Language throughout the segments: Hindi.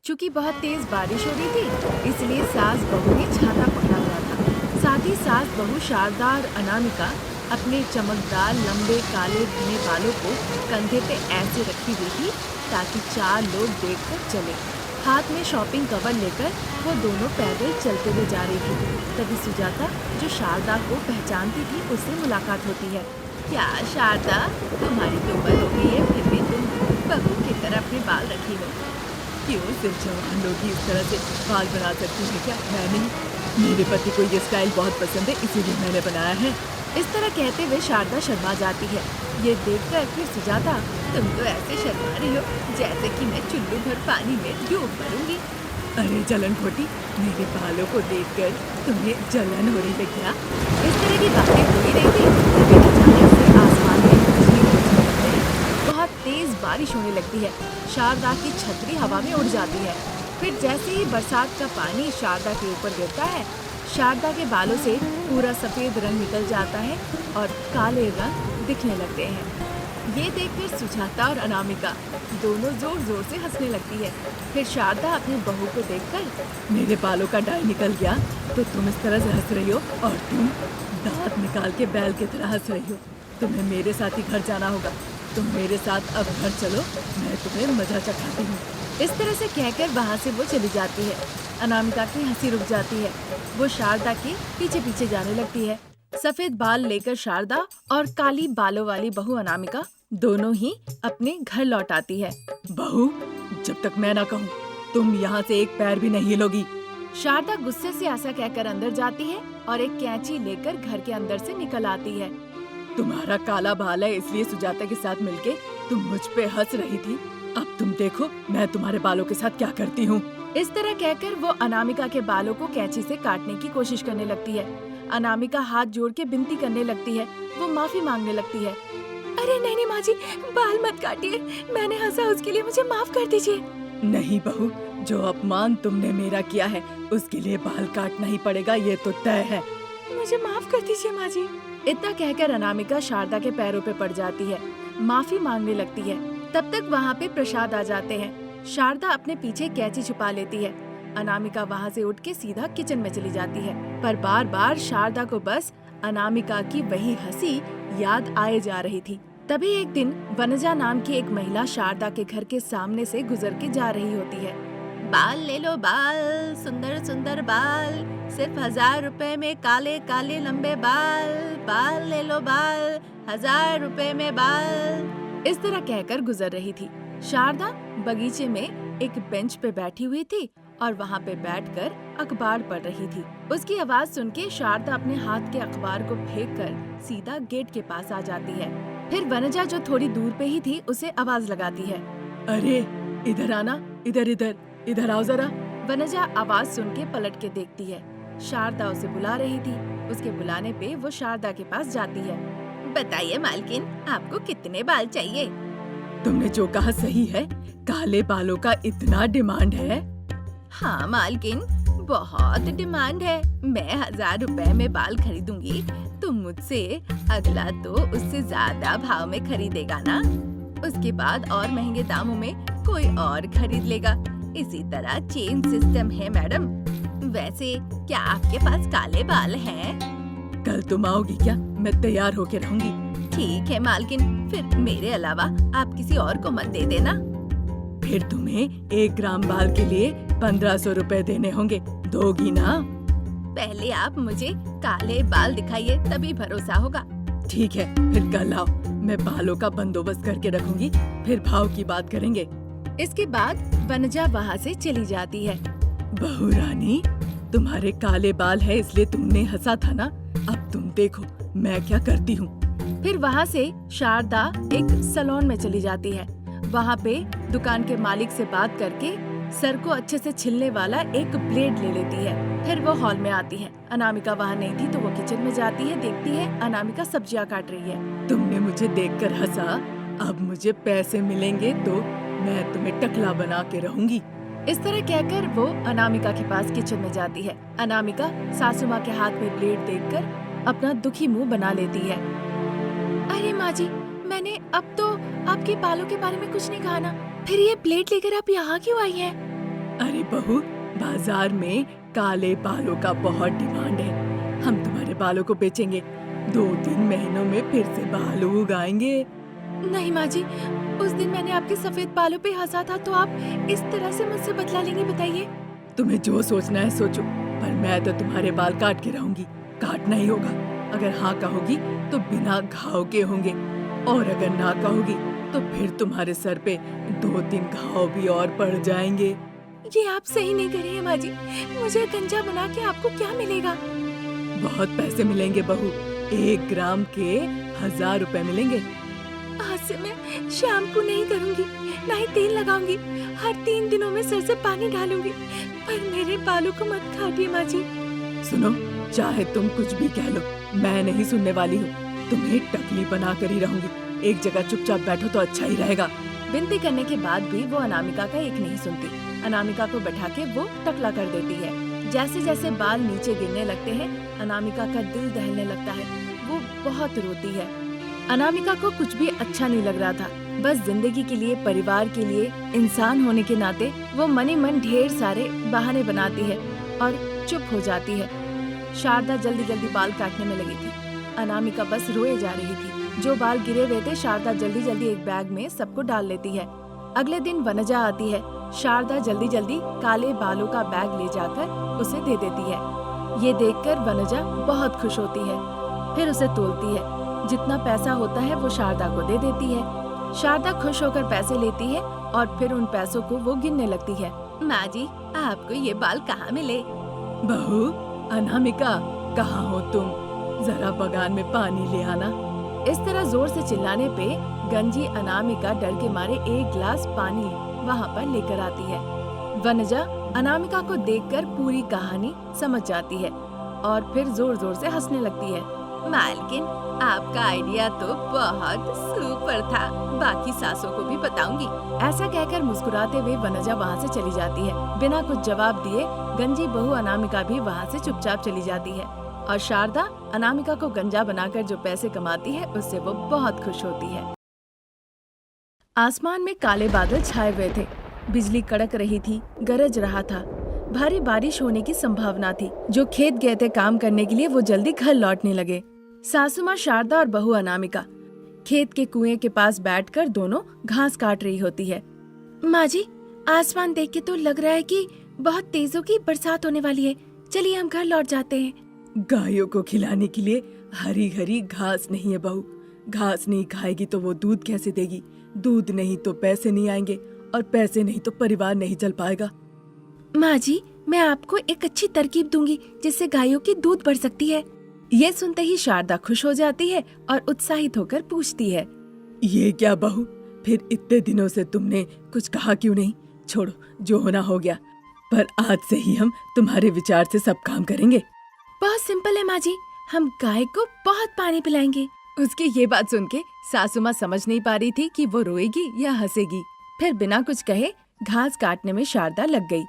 चूंकि बहुत तेज बारिश हो रही थी, इसलिए सास बहू ने छाता पकड़ा हुआ था। साथ ही सास बहू शारदा और अनामिका अपने चमकदार लंबे काले घने बालों को कंधे पे ऐसे रखी हुई थी ताकि चार लोग देखकर चले। हाथ में शॉपिंग कवर लेकर वो दोनों पैदल चलते हुए जा रही थी। तभी सुजाता, जो शारदा को पहचानती थी, उससे मुलाकात होती है। क्या शारदा, तुम्हारी तो उम्र हो गई है, फिर भी तुम बहू की तरह अपने बाल रखी हो। क्यों सिर्फ जवान लोग ही इस तरह से बाल बना सकती हैं क्या? मैं नहीं, मेरे पति को ये स्टाइल बहुत पसंद है, इसीलिए मैंने बनाया है। इस तरह कहते हुए शारदा शर्मा जाती है। ये देखकर फिर सुजाता, तुम तो ऐसे शर्मा रही हो जैसे कि मैं चुल्लू भर पानी में डूब मरूंगी। अरे जलन खोटी, मेरे बालों को देखकर तुम्हें जलन हो रही है क्या? इस तरह की बातें हो ही रही थी, तभी अचानक से आसमान में बिजली गरजने लगते हैं। बहुत तेज बारिश होने लगती है। शारदा की छतरी हवा में उड़ जाती है। फिर जैसे ही बरसात का पानी शारदा के ऊपर गिरता है, शारदा के बालों से पूरा सफेद रंग निकल जाता है और काले रंग दिखने लगते हैं। ये देखकर सुजाता और अनामिका दोनों जोर जोर से हंसने लगती है। फिर शारदा अपनी बहू को देखकर, मेरे बालों का डाई निकल गया तो तुम इस तरह से हंस रही हो, और तुम दांत निकाल के बैल की तरह हंस रही हो। तुम्हें मेरे साथ ही घर जाना होगा। तुम मेरे साथ अब घर चलो, मैं तुम्हें मजा चखाती हूँ। इस तरह से कहकर वहाँ से वो चली जाती है। अनामिका की हंसी रुक जाती है। वो शारदा के पीछे पीछे जाने लगती है। सफेद बाल लेकर शारदा और काली बालों वाली बहू अनामिका दोनों ही अपने घर लौट आती है। बहू, जब तक मैं ना कहूँ तुम यहाँ से एक पैर भी नहीं हिलोगी। शारदा गुस्से से ऐसा कहकर अंदर जाती है और एक कैंची लेकर घर के अंदर से निकल आती है। तुम्हारा काला बाल है, इसलिए सुजाता के साथ मिलके तुम मुझ पे हंस रही थी। अब तुम देखो मैं तुम्हारे बालों के साथ क्या करती हूँ। इस तरह कहकर वो अनामिका के बालों को कैंची से काटने की कोशिश करने लगती है। अनामिका हाथ जोड़ के विनती करने लगती है। वो माफी मांगने लगती है। अरे नहीं नहीं माँ जी, बाल मत काटिए, मैंने हंसा उसके लिए मुझे माफ कर दीजिए। नहीं बहू, जो अपमान तुमने मेरा किया है उसके लिए बाल काटना ही पड़ेगा, ये तो तय है। मुझे माफ कर दीजिए माँ जी। इतना कहकर अनामिका शारदा के पैरों पे पड़ जाती है, माफी मांगने लगती है। तब तक वहाँ पे प्रसाद आ जाते हैं। शारदा अपने पीछे कैंची छुपा लेती है। अनामिका वहाँ से उठ के सीधा किचन में चली जाती है, पर बार बार शारदा को बस अनामिका की वही हंसी याद आए जा रही थी। तभी एक दिन वनजा नाम की एक महिला शारदा के घर के सामने से गुजर के जा रही होती है। बाल ले लो बाल, सुंदर सुंदर बाल, सिर्फ 1000 रुपए में काले काले लंबे बाल, बाल ले लो बाल, 1000 रुपए में बाल। इस तरह कहकर गुजर रही थी। शारदा बगीचे में एक बेंच पे बैठी हुई थी और वहाँ पे बैठकर अखबार पढ़ रही थी। उसकी आवाज सुन के शारदा अपने हाथ के अखबार को फेंककर सीधा गेट के पास आ जाती है। फिर वनजा, जो थोड़ी दूर पे ही थी, उसे आवाज लगाती है। अरे इधर आना, इधर इधर इधर आओ जरा। वनजा आवाज सुन के पलट के देखती है। शारदा उसे बुला रही थी। उसके बुलाने पे वो शारदा के पास जाती है। बताइए मालकिन, आपको कितने बाल चाहिए? तुमने जो कहा सही है, काले बालों का इतना डिमांड है। हाँ मालकिन, बहुत डिमांड है। मैं 1000 रुपए में बाल खरीदूंगी, तुम मुझसे अगला तो उससे ज्यादा भाव में खरीदेगा ना? उसके बाद और महंगे दामों में कोई और खरीद लेगा। इसी तरह चेन सिस्टम है मैडम। वैसे क्या आपके पास काले बाल हैं? कल तुम आओगी क्या? मैं तैयार होके रहूंगी। ठीक है मालकिन, फिर मेरे अलावा आप किसी और को मत दे देना। फिर तुम्हें 1 ग्राम बाल के लिए 1500 रुपए देने होंगे, दोगी ना? पहले आप मुझे काले बाल दिखाइए, तभी भरोसा होगा। ठीक है, फिर कल आओ, मैं बालों का बंदोबस्त करके रखूंगी, फिर भाव की बात करेंगे। इसके बाद वनजा वहाँ से चली जाती है। बहू रानी, तुम्हारे काले बाल है इसलिए तुमने हंसा था ना? अब तुम देखो मैं क्या करती हूँ। फिर वहाँ से शारदा एक सैलून में चली जाती है। वहाँ पे दुकान के मालिक से बात करके सर को अच्छे से छिलने वाला एक ब्लेड ले लेती है। फिर वो हॉल में आती है। अनामिका वहाँ नहीं थी तो वो किचन में जाती है, देखती है अनामिका सब्जियाँ काट रही है। तुमने मुझे देखकर हंसा, अब मुझे पैसे मिलेंगे तो मैं तुम्हें टकला बना के रहूंगी। इस तरह कहकर वो अनामिका के पास किचन में जाती है। अनामिका सासू माँ के हाथ में ब्लेड देखकर अपना दुखी मुंह बना लेती है। अरे माँ जी, मैंने अब तो आपके बालों के बारे में कुछ नहीं कहा ना, फिर ये ब्लेड लेकर आप यहाँ क्यों आई हैं? अरे बहू, बाजार में काले बालों का बहुत डिमांड है। हम तुम्हारे बालों को बेचेंगे। 2-3 महीनों में फिर से बाल उगाएंगे। नहीं माँ जी, उस दिन मैंने आपके सफेद बालों पे हंसा था, तो आप इस तरह से मुझसे बदला लेंगी? बताइए। तुम्हें जो सोचना है सोचो, पर मैं तो तुम्हारे बाल काट के रहूंगी। काटना ही होगा। अगर हाँ कहोगी तो बिना घाव के होंगे, और अगर ना कहोगी तो फिर तुम्हारे सर पे 2-3 घाव भी और पड़ जाएंगे। ये आप सही नहीं कर रही हैं माँ जी। मुझे गंजा बना के आपको क्या मिलेगा? बहुत पैसे मिलेंगे बहू। 1 ग्राम के 1000 रुपए मिलेंगे। आज से मैं शैम्पू नहीं करूंगी, ना ही तेल लगाऊंगी। हर 3 दिनों में सर से पानी डालूंगी। पर मेरे बालों को मत काटिए माँ जी। सुनो, चाहे तुम कुछ भी कह लो, मैं नहीं सुनने वाली हूँ। तुम्हें टकली बना कर ही रहूंगी। एक जगह चुपचाप बैठो तो अच्छा ही रहेगा। विनती करने के बाद भी वो अनामिका का एक नहीं सुनती। अनामिका को बैठा के वो टकला कर देती है। जैसे जैसे बाल नीचे गिरने लगते हैं, अनामिका का दिल दहलने लगता है। वो बहुत रोती है। अनामिका को कुछ भी अच्छा नहीं लग रहा था। बस जिंदगी के लिए, परिवार के लिए, इंसान होने के नाते वो मनी मन ढेर सारे बहाने बनाती है और चुप हो जाती है। शारदा जल्दी जल्दी बाल काटने में लगी थी। अनामिका बस रोए जा रही थी। जो बाल गिरे हुए थे, शारदा जल्दी जल्दी एक बैग में सबको डाल लेती है। अगले दिन वनजा आती है। शारदा जल्दी जल्दी काले बालों का बैग ले जाकर उसे दे देती है। ये देखकर वनजा बहुत खुश होती है। फिर उसे तोलती है। जितना पैसा होता है वो शारदा को दे देती है। शारदा खुश होकर पैसे लेती है और फिर उन पैसों को वो गिनने लगती है। माँ जी, आपको ये बाल कहाँ मिले? बहू, अनामिका, कहाँ हो तुम? जरा बगान में पानी ले आना। इस तरह जोर से चिल्लाने पे गंजी अनामिका डर के मारे 1 गिलास पानी वहाँ पर लेकर आती है। वनजा अनामिका को देखकर पूरी कहानी समझ जाती है और फिर जोर जोर से हंसने लगती है। मालकिन, आपका आइडिया तो बहुत सुपर था। बाकी सासों को भी बताऊंगी। ऐसा कहकर मुस्कुराते हुए वनजा वहाँ से चली जाती है। बिना कुछ जवाब दिए गंजी बहू अनामिका भी वहाँ से चुपचाप चली जाती है और शारदा अनामिका को गंजा बनाकर जो पैसे कमाती है उससे वो बहुत खुश होती है। आसमान में काले बादल छाए हुए थे। बिजली कड़क रही थी, गरज रहा था। भारी बारिश होने की संभावना थी। जो खेत गए थे काम करने के लिए, वो जल्दी घर लौटने लगे। सासू माँ शारदा और बहू अनामिका खेत के कुएं के पास बैठकर दोनों घास काट रही होती है। माँ जी, आसमान देख के तो लग रहा है कि बहुत तेजों की बरसात होने वाली है। चलिए हम घर लौट जाते हैं। गायों को खिलाने के लिए हरी हरी घास नहीं है बहू। घास नहीं खाएगी तो वो दूध कैसे देगी? दूध नहीं तो पैसे नहीं आएंगे, और पैसे नहीं तो परिवार नहीं चल पाएगा। माँ जी, मैं आपको एक अच्छी तरकीब दूंगी जिससे गायों की दूध बढ़ सकती है। ये सुनते ही शारदा खुश हो जाती है और उत्साहित होकर पूछती है, ये क्या बहू? फिर इतने दिनों से तुमने कुछ कहा क्यों नहीं? छोड़ो, जो होना हो गया। पर आज से ही हम तुम्हारे विचार से सब काम करेंगे। बहुत सिंपल है माँ जी, हम गाय को बहुत पानी पिलाएंगे। उसकी ये बात सुन के सासू माँ समझ नहीं पा रही थी कि वो रोएगी या हंसेगी। फिर बिना कुछ कहे घास काटने में शारदा लग गई।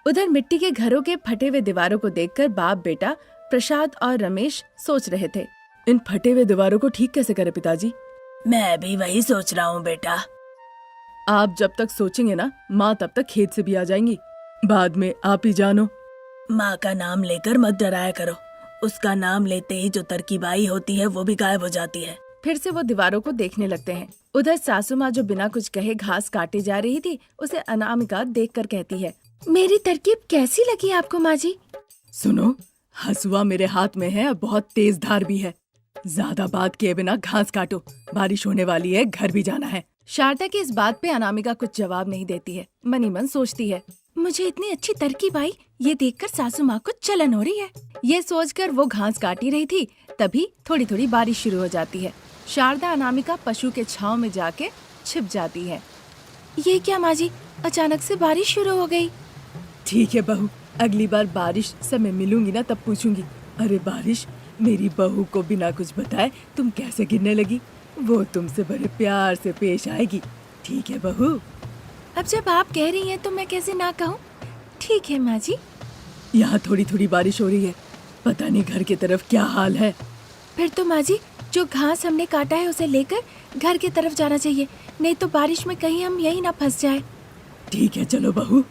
उधर मिट्टी के घरों के फटे हुए दीवारों को देखकर बाप बेटा प्रसाद और रमेश सोच रहे थे, इन फटे हुए दीवारों को ठीक कैसे करें पिताजी? मैं भी वही सोच रहा हूँ बेटा। आप जब तक सोचेंगे ना, माँ तब तक खेत से भी आ जाएंगी। बाद में आप ही जानो। माँ का नाम लेकर मत डराया करो। उसका नाम लेते ही जो तरकीबाई होती है वो भी गायब हो जाती है। फिर से वो दीवारों को देखने लगते हैं। उधर सासू माँ जो बिना कुछ कहे घास काटे जा रही थी, उसे अनामिका देखकर कहती है, मेरी तरकीब कैसी लगी आपको माँ जी? सुनो, हसुआ मेरे हाथ में है और बहुत तेज धार भी है। ज्यादा बात किए बिना घास काटो, बारिश होने वाली है, घर भी जाना है। शारदा की इस बात पे अनामिका कुछ जवाब नहीं देती है। मनी मन सोचती है, मुझे इतनी अच्छी तरकीब आई, ये देखकर सासू माँ को जलन हो रही है। ये सोचकर वो घास काटी रही थी, तभी थोड़ी थोड़ी बारिश शुरू हो जाती है। शारदा अनामिका पशु के छांव में जाके छिप जाती है। ये क्या माँ जी, अचानक से बारिश शुरू हो गई। ठीक है बहू, अगली बार बारिश समय मिलूंगी ना तब पूछूंगी। अरे बारिश, मेरी बहू को बिना कुछ बताए तुम कैसे गिरने लगी? वो तुमसे बड़े प्यार से पेश आएगी। ठीक है बहू? अब जब आप कह रही हैं तो मैं कैसे ना कहूँ। ठीक है माँ जी। यहाँ थोड़ी थोड़ी बारिश हो रही है, पता नहीं घर की तरफ क्या हाल है। फिर तो माँ जी, जो घास हमने काटा है उसे लेकर घर की तरफ जाना चाहिए, नहीं तो बारिश में कहीं हम यही ना फंस जाए। ठीक है, चलो बहू।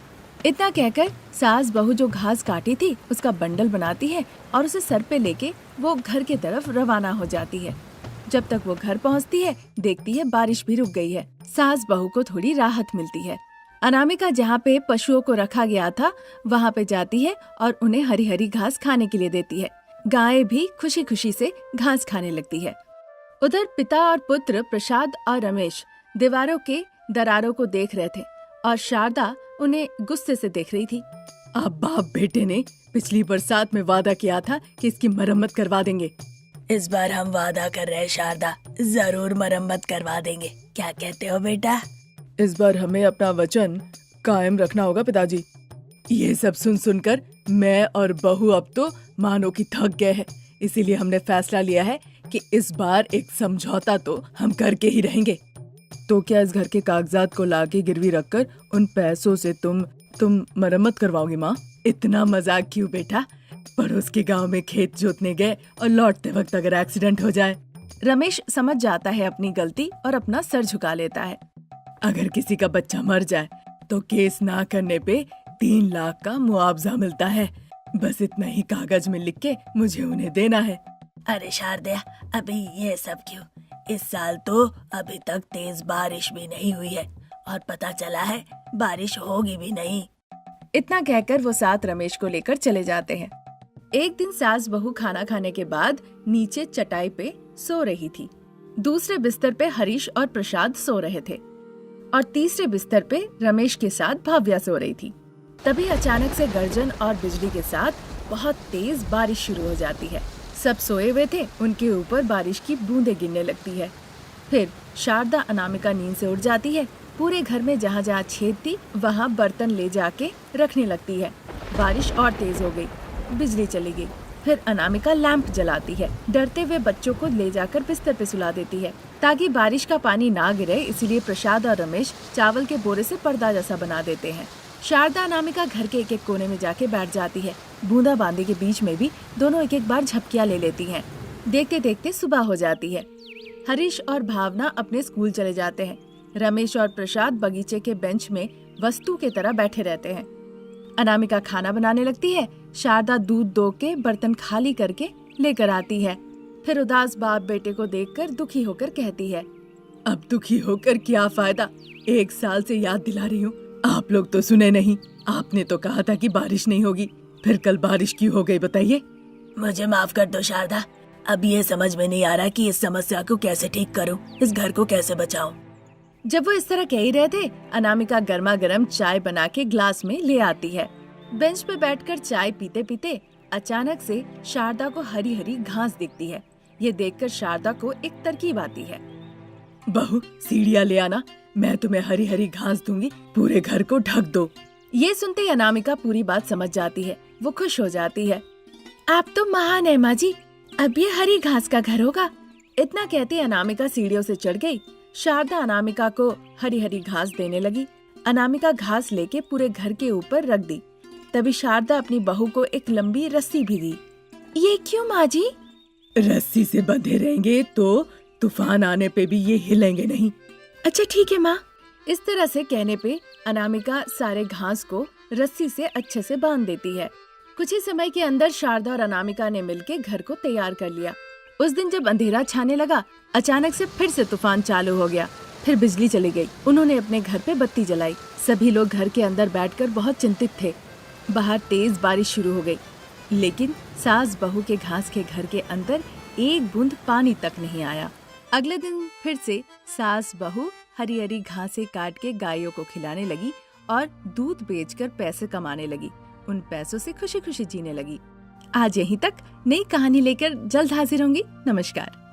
इतना कहकर सास बहू जो घास काटी थी उसका बंडल बनाती है और उसे सर पे लेके वो घर की तरफ रवाना हो जाती है। जब तक वो घर पहुंचती है देखती है बारिश भी रुक गई है। सास बहू को थोड़ी राहत मिलती है। अनामिका जहाँ पे पशुओं को रखा गया था वहाँ पे जाती है और उन्हें हरी हरी घास खाने के लिए देती है। गायें भी खुशी खुशी से घास खाने लगती है। उधर पिता और पुत्र प्रसाद और रमेश दीवारों के दरारों को देख रहे थे और शारदा उन्हें गुस्से से देख रही थी। अब बाप बेटे ने पिछली बरसात में वादा किया था कि इसकी मरम्मत करवा देंगे। इस बार हम वादा कर रहे हैं शारदा, जरूर मरम्मत करवा देंगे। क्या कहते हो बेटा? इस बार हमें अपना वचन कायम रखना होगा पिताजी। ये सब सुन सुनकर मैं और बहू अब तो मानो कि थक गए हैं। इसीलिए हमने फैसला लिया है कि इस बार एक समझौता तो हम करके ही रहेंगे। तो क्या इस घर के कागजात को लाके गिरवी रखकर उन पैसों से तुम मरम्मत करवाओगी माँ? इतना मजाक क्यों बेटा? पड़ोस के गांव में खेत जोतने गए और लौटते वक्त अगर एक्सीडेंट हो जाए। रमेश समझ जाता है अपनी गलती और अपना सर झुका लेता है। अगर किसी का बच्चा मर जाए तो केस ना करने पे 3 लाख का मुआवजा मिलता है। बस इतना ही कागज में लिख के मुझे उन्हें देना है। अरे शारदा, अभी ये सब क्यों? इस साल तो अभी तक तेज बारिश भी नहीं हुई है और पता चला है बारिश होगी भी नहीं। इतना कहकर वो साथ रमेश को लेकर चले जाते हैं। एक दिन सास बहू खाना खाने के बाद नीचे चटाई पे सो रही थी। दूसरे बिस्तर पे हरीश और प्रसाद सो रहे थे और तीसरे बिस्तर पे रमेश के साथ भव्या सो रही थी। तभी अचानक से गर्जन और बिजली के साथ बहुत तेज बारिश शुरू हो जाती है। सब सोए हुए थे, उनके ऊपर बारिश की बूंदें गिरने लगती है। फिर शारदा अनामिका नींद से उठ जाती है। पूरे घर में जहाँ जहाँ छेद थी वहाँ बर्तन ले जाके रखने लगती है। बारिश और तेज हो गई, बिजली चली गई। फिर अनामिका लैंप जलाती है। डरते हुए बच्चों को ले जाकर बिस्तर पे सुला देती है ताकि बारिश का पानी ना गिरे। इसीलिए प्रसाद और रमेश चावल के बोरे से पर्दा जैसा बना देते हैं। शारदा अनामिका घर के एक एक कोने में जाके बैठ जाती है। बूंदाबांदी के बीच में भी दोनों एक एक बार झपकियां ले लेती हैं। देखते देखते सुबह हो जाती है। हरीश और भावना अपने स्कूल चले जाते हैं। रमेश और प्रसाद बगीचे के बेंच में वस्तु के तरह बैठे रहते हैं। अनामिका खाना बनाने लगती है। शारदा दूध दो के बर्तन खाली करके लेकर आती है। फिर उदास बाप बेटे को देखकर दुखी होकर कहती है, अब दुखी होकर क्या फायदा? 1 साल से याद दिला रही हूँ, आप लोग तो सुने नहीं। आपने तो कहा था कि बारिश नहीं होगी, फिर कल बारिश क्यों हो गई बताइए? मुझे माफ कर दो शारदा, अब ये समझ में नहीं आ रहा कि इस समस्या को कैसे ठीक करूं, इस घर को कैसे बचाऊं। जब वो इस तरह कह ही रहे थे, अनामिका गर्मा गर्म चाय बना के ग्लास में ले आती है। बेंच पे बैठकर चाय पीते पीते अचानक से शारदा को हरी हरी घास दिखती है। ये देखकर शारदा को एक तरकीब आती है। बहू, सीढ़ियाँ ले आना, मैं तुम्हें हरी हरी घास दूंगी, पूरे घर को ढक दो। ये सुनते ही अनामिका पूरी बात समझ जाती है। वो खुश हो जाती है। आप तो महान है माँ जी, अब ये हरी घास का घर होगा। इतना कहते अनामिका सीढ़ियों से चढ़ गई। शारदा अनामिका को हरी हरी घास देने लगी। अनामिका घास लेके पूरे घर के ऊपर रख दी। तभी शारदा अपनी बहू को एक लंबी रस्सी भी दी। ये क्यों माँ जी? रस्सी से बंधे रहेंगे तो तूफान आने पे भी ये हिलेंगे नहीं। अच्छा ठीक है माँ। इस तरह से कहने पे अनामिका सारे घास को रस्सी से अच्छे से बांध देती है। कुछ ही समय के अंदर शारदा और अनामिका ने मिलके घर को तैयार कर लिया। उस दिन जब अंधेरा छाने लगा, अचानक से फिर से तूफान चालू हो गया। फिर बिजली चली गई। उन्होंने अपने घर पे बत्ती जलाई। सभी लोग घर के अंदर बैठकर बहुत चिंतित थे। बाहर तेज बारिश शुरू हो गई, लेकिन सास बहू के घास के घर के अंदर एक बूंद पानी तक नहीं आया। अगले दिन फिर से सास बहू हरी हरी घासें काट के गायों को खिलाने लगी और दूध बेचकर पैसे कमाने लगी। उन पैसों से खुशी खुशी जीने लगी। आज यहीं तक। नई कहानी लेकर जल्द हाजिर होंगी। नमस्कार।